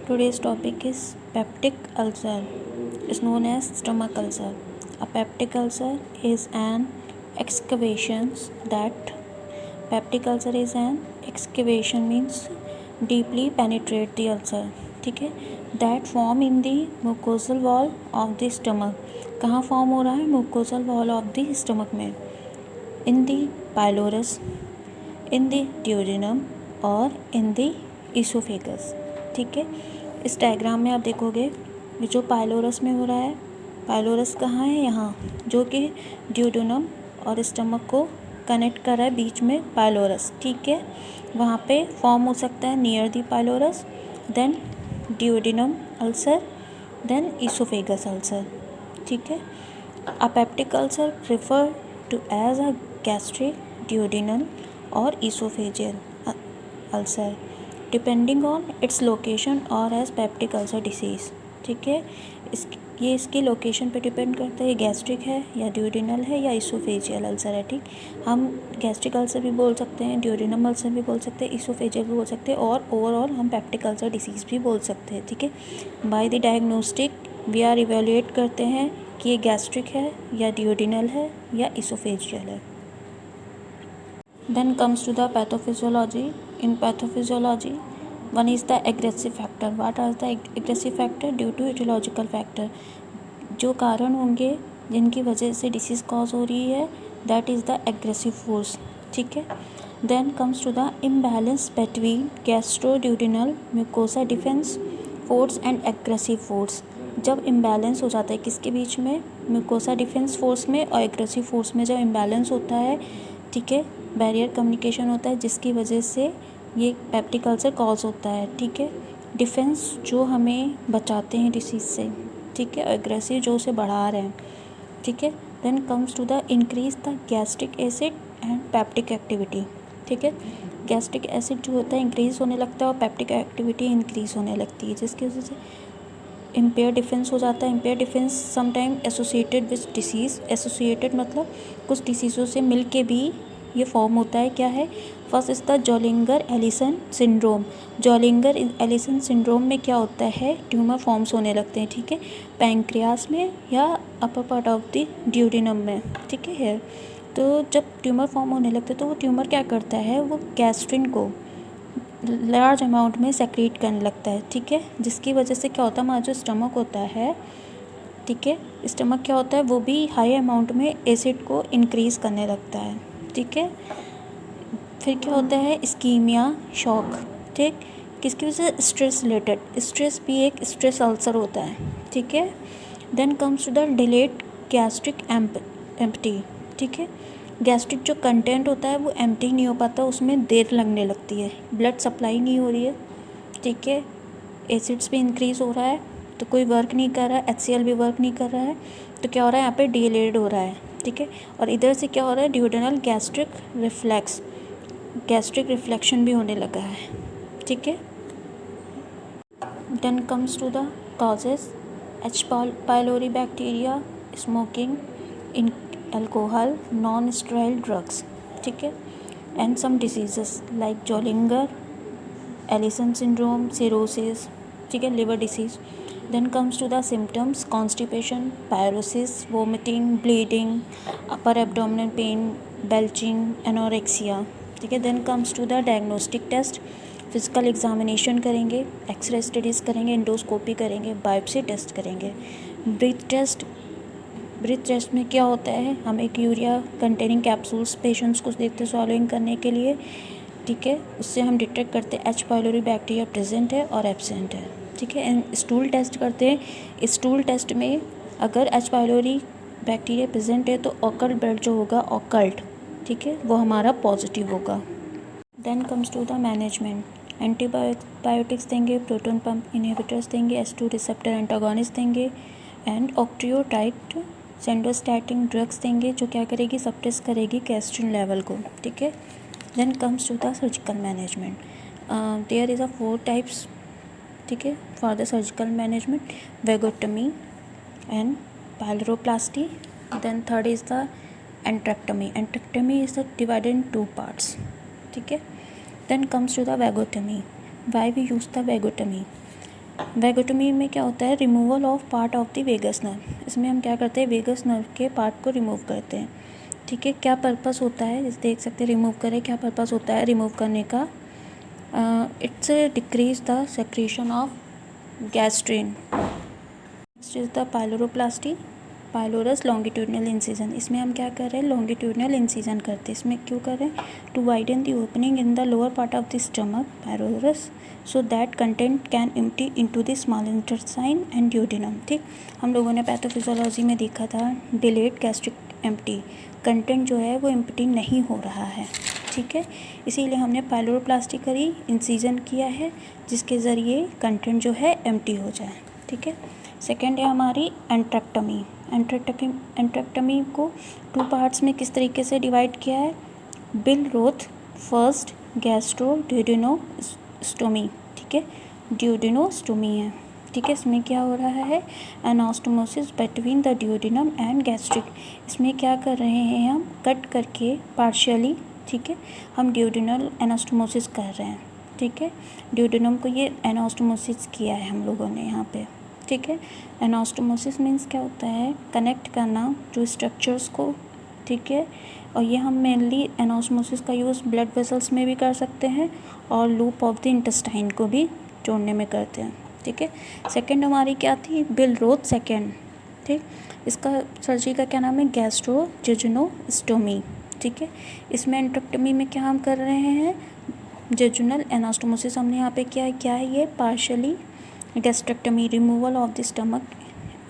Today's topic is peptic ulcer, is known as stomach ulcer. A peptic ulcer is an excavation that peptic ulcer is an excavation means deeply penetrate the ulcer. ठीक है, that form in the mucosal wall of the stomach. कहाँ form हो रहा है? mucosal wall of the stomach में, in the pylorus, in the duodenum और in the esophagus. ठीक है, इस डायग्राम में आप देखोगे ये जो पाइलोरस में हो रहा है, पाइलोरस कहाँ है? यहाँ, जो कि ड्यूडेनम और स्टमक को कनेक्ट कर रहा है, बीच में पाइलोरस. ठीक है, वहाँ पे फॉर्म हो सकता है near the pylorus, then duodenum ulcer, then oesophagus ulcer. ठीक है, a peptic ulcer refer to as a gastric, duodenal और oesophageal ulcer depending on its location और एज पेप्टिक अल्सर डिसीज़. ठीक है, ये इसकी लोकेशन पे डिपेंड करता है, गैस्ट्रिक है या ड्यूडेनल है या इसोफेजियल अल्सर है. ठीक, हम गैस्ट्रिक अल्सर भी बोल सकते हैं, ड्यूडेनम अल्सर भी बोल सकते हैं, इसोफेजियल भी बोल सकते हैं और ओवरऑल हम पेप्टिक अल्सर डिसीज़ भी बोल सकते हैं. ठीक है, by the diagnostic we are evaluate करते हैं कि ये गैस्ट्रिक है या ड्यूडेनल है या इसोफेजियल है. Then comes to the pathophysiology. In pathophysiology, one is the aggressive factor. What are the aggressive factor? Due to etiological factor, जो कारण होंगे जिनकी वजह से डिसीज़ कॉज हो रही है, that is the aggressive force. ठीक है, then comes to the imbalance between gastroduodenal mucosa defense force and aggressive force. जब इम्बैलेंस हो जाता है किसके बीच में? म्यूकोसा डिफेंस फोर्स में और एग्रेसिव फोर्स में. जब इम्बैलेंस होता है, ठीक है, बैरियर कम्युनिकेशन होता है जिसकी वजह से ये पेप्टिक अल्सर कॉज होता है. ठीक है, डिफेंस जो हमें बचाते हैं डिसीज़ से, ठीक है, एग्रेसिव जो उसे बढ़ा रहे हैं. ठीक है, then comes to the increase the gastric acid and peptic activity. ठीक है, गैस्ट्रिक एसिड जो होता है इंक्रीज होने लगता है और पेप्टिक एक्टिविटी इंक्रीज होने लगती है, जिसकी वजह से इम्पेयर डिफेंस हो जाता है. Empire defence sometime associated with disease. Associated मतलब कुछ डिसीज़ों से मिल के भी ये फॉर्म होता है. क्या है? First is the Zollinger Ellison syndrome. Zollinger Ellison syndrome में क्या होता है? ट्यूमर फॉर्म्स होने लगते हैं. ठीक है, पैंक्रियास में या upper part of the duodenum में. ठीक है, तो जब ट्यूमर फॉर्म होने लगते हैं तो वो ट्यूमर क्या करता है? वो गैस्ट्रिन को लार्ज अमाउंट में सेक्रेट करने लगता है. ठीक है, जिसकी वजह से क्या होता है? हमारा जो स्टमक होता है, ठीक है, स्टमक क्या होता है? वो भी हाई अमाउंट में एसिड को इंक्रीज़ करने लगता है. ठीक है, फिर क्या होता है? Ischemia, shock. ठीक, किसकी वजह से? Stress related. स्ट्रेस भी एक स्ट्रेस अल्सर होता है. ठीक है, then comes to the delayed gastric empty. ठीक है, गैस्ट्रिक जो कंटेंट होता है वो एम्प्टी नहीं हो पाता, उसमें देर लगने लगती है, ब्लड सप्लाई नहीं हो रही है. ठीक है, एसिड्स भी इंक्रीज़ हो रहा है तो कोई वर्क नहीं कर रहा है, HCl भी वर्क नहीं कर रहा है, तो क्या हो रहा है? यहाँ पे डिलेड हो रहा है. ठीक है, और इधर से क्या हो रहा है? Duodenal gastric reflex, gastric reflection भी होने लगा है. ठीक है, then comes to the causes. H. pylori bacteria, smoking, in alcohol, non steroid drugs. ठीक है, and some diseases like Zollinger Ellison syndrome, cirrhosis. ठीक है, liver disease. Then comes to the symptoms. Constipation, pyrosis, vomiting, bleeding, upper abdominal pain, belching, anorexia. ठीक है, then comes to the diagnostic test. Physical examination करेंगे, x-ray studies करेंगे, endoscopy करेंगे, biopsy test करेंगे. Breath test. Breath test में क्या होता है? हम एक यूरिया कंटेनिंग कैप्सूल्स पेशेंट्स को देते हैं सॉलोइंग करने के लिए. ठीक है, उससे हम डिटेक्ट करते हैं H. pylori बैक्टीरिया प्रेजेंट है और एब्सेंट है. ठीक है, एंड स्टूल टेस्ट करते हैं. स्टूल टेस्ट में अगर H. pylori बैक्टीरिया प्रेजेंट है तो ऑकल्ट ब्लड जो होगा, ऑकल्ट, ठीक है, वो हमारा पॉजिटिव होगा. Then comes to the management. Antibiotics देंगे, प्रोटॉन पंप इनहिबिटर्स देंगे, H2 रिसेप्टर एंटागोनिस्ट देंगे एंड ऑक्ट्रियोटाइड सेंडोस्टैटिन ड्रग्स देंगे, जो क्या करेगी? सप्रेस करेगी गैस्ट्रिन लेवल को. ठीक है, then comes to the surgical management. There is a 4 types. ठीक है, for the surgical management. Vagotomy and pyloroplasty. Then third is the antrectomy. Antrectomy is the divided in 2 parts. ठीक है, then comes to the vagotomy. Why we use the vagotomy? Vagotomy में क्या होता है, removal of part of the vagus nerve. इसमें हम क्या करते हैं, वेगस नर्व के पार्ट को रिमूव करते हैं। ठीक है, क्या पर्पस होता है, जैसे देख सकते हैं रिमूव करें, क्या पर्पस होता है रिमूव करने का। It's decreases the secretion of gastrin. Next is the pyloroplasty, pylorus longitudinal incision. इसमें हम क्या कर रहे हैं, लॉन्गिट्यूडनल इंसिजन करते हैं। इसमें क्यों कर रहे हैं, to widen the opening in the lower part of the stomach pylorus so that content can empty into the small intestine and duodenum. ठीक, हम लोगों ने पैथोफिजियोलॉजी में देखा था डिलेड गैस्ट्रिक एम्प्टी, कंटेंट जो है वो एम्प्टी नहीं हो रहा है। ठीक है, इसीलिए हमने पाइलोरोप्लास्टी करी, इंसिजन किया है, जिसके ज़रिए कंटेंट जो है एम्प्टी हो जाए। ठीक है, सेकेंड है हमारी एंट्रेक्टमी। एंट्रेक्टमी को 2 पार्ट्स में किस तरीके से डिवाइड किया है, बिल रोथ फर्स्ट, गैस्ट्रो ड्यूडेनोस्टोमी। ठीक है, ड्यूडेनोस्टोमी है। ठीक है, इसमें क्या हो रहा है, anastomosis between the duodenum and gastric. इसमें क्या कर रहे हैं, हम कट करके पार्शियली, ठीक है, हम ड्यूडेनल एनास्टोमोसिस कर रहे हैं। ठीक है, ड्यूडेनम को ये एनास्टोमोसिस किया है हम लोगों ने यहाँ पे। ठीक है, एनास्टोमोसिस मीन्स क्या होता है, कनेक्ट करना जो स्ट्रक्चर्स को। ठीक है, और ये हम मेनली एनास्टोमोसिस का यूज़ ब्लड वेसल्स में भी कर सकते हैं और लूप ऑफ द इंटेस्टाइन को भी जोड़ने में करते हैं। ठीक है, सेकंड हमारी क्या थी, बिल रोथ सेकंड। ठीक, इसका सर्जरी का क्या नाम है, गैस्ट्रोजेजुनोस्टोमी। ठीक है, इसमें एंट्रेक्टमी में क्या हम कर रहे हैं, जेजुनल एनास्टोमोसिस हमने यहाँ पे क्या है ये partially gastrectomy, removal of the stomach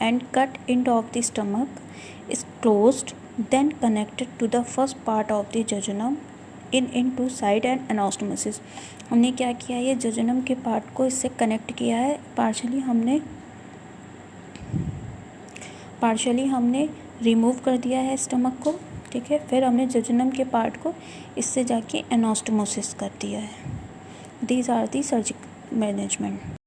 and cut end of the stomach is closed then connected to the first part of the jejunum in to side end anastomosis. हमने क्या किया है, ये जेजुनम के पार्ट को इससे कनेक्ट किया है, पार्शियली हमने रिमूव कर दिया है स्टमक को। ठीक है, फिर हमने जेजुनम के पार्ट को इससे जाके एनास्टोमोसिस कर दिया है। These are the surgical management.